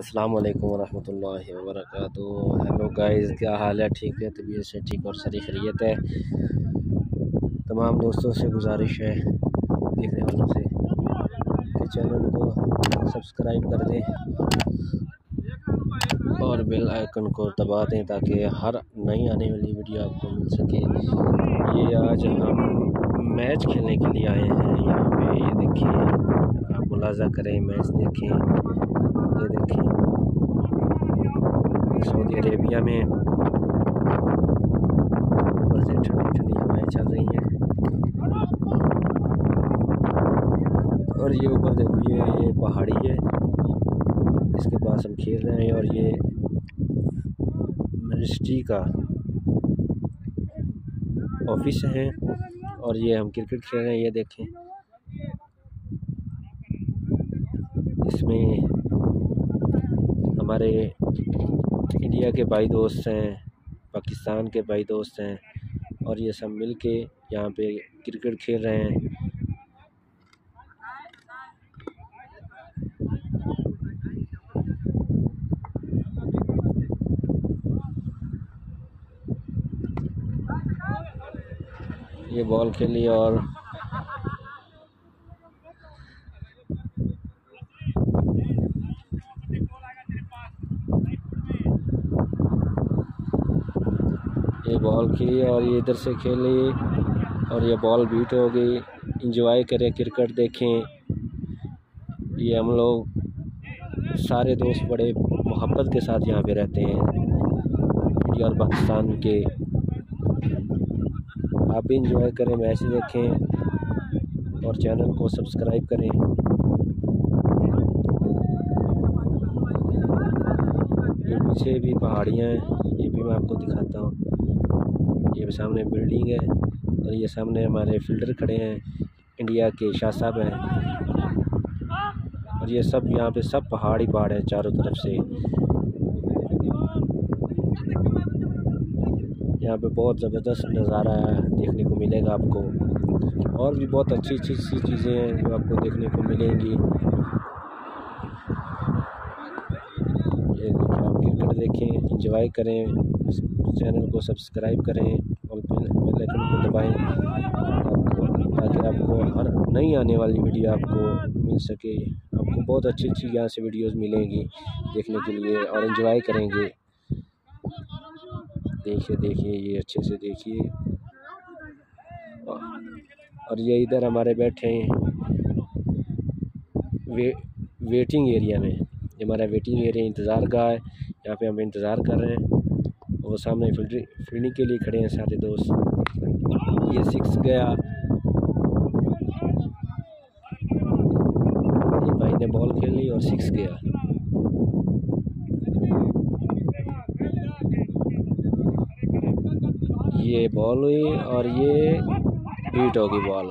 अस्सलाम वालेकुम वरहमतुल्लाहि वबरकातुहू। हेलो गाइस, क्या हाल है? ठीक है, तबीयत से ठीक और सारी खैरियत है। तमाम दोस्तों से गुजारिश है, देखने वालों से, कि चैनल को सब्सक्राइब कर दें और बेल आइकन को दबा दें ताकि हर नई आने वाली वीडियो आपको मिल सके। ये आज हम मैच खेलने के लिए आए हैं यहाँ पे। ये देखिए, आप मुलाजा करें, मैच देखें। ये देखें, सऊदी अरेबिया में ऊपर से ठंडी ठंडी हवाएं चल रही हैं। और ये ऊपर देखिए, ये पहाड़ी है, इसके पास हम खेल रहे हैं। और ये मिनिस्ट्री का ऑफिस है और ये हम क्रिकेट खेल रहे हैं। ये देखें, इसमें हमारे इंडिया के भाई दोस्त हैं, पाकिस्तान के भाई दोस्त हैं, और ये सब मिल के यहाँ पे क्रिकेट खेल रहे हैं। ये बॉल खेली और ये बॉल खेली और ये इधर से खेली और ये बॉल बीट हो गई। इंजॉय करें, क्रिकेट देखें। ये हम लोग सारे दोस्त बड़े मोहब्बत के साथ यहाँ पे रहते हैं, इंडिया और पाकिस्तान के। आप भी इंजॉय करें, मैच देखें और चैनल को सब्सक्राइब करें। ये पीछे भी पहाड़ियाँ हैं, ये भी मैं आपको दिखाता हूँ। ये सामने बिल्डिंग है और ये सामने हमारे फील्डर खड़े हैं, इंडिया के शाह साहब हैं। और ये सब यहाँ पे सब पहाड़ ही पहाड़ हैं चारों तरफ से। यहाँ पे बहुत ज़बरदस्त नज़ारा देखने को मिलेगा आपको, और भी बहुत अच्छी अच्छी चीज़ें हैं जो आपको देखने को मिलेंगी। ये देखिए, आप क्रिकेट देखें, एंजॉय करें, चैनल को सब्सक्राइब करें और बेल आइकन को दबाएं ताकि आपको हर नई आने वाली वीडियो आपको मिल सके। आपको बहुत अच्छी अच्छी यहाँ से वीडियोस मिलेंगी देखने के लिए और एंजॉय करेंगे। देखिए देखिए, ये अच्छे से देखिए। और ये इधर हमारे बैठे हैं वेटिंग एरिया में। ये हमारा वेटिंग एरिया, इंतज़ार का है, यहाँ पे हम इंतज़ार कर रहे हैं। वो सामने फील्डिंग के लिए खड़े हैं सारे दोस्त। ये 6 गया, ये भाई ने बॉल खेली और 6 गया। ये बॉल हुई और ये बीट होगी बॉल।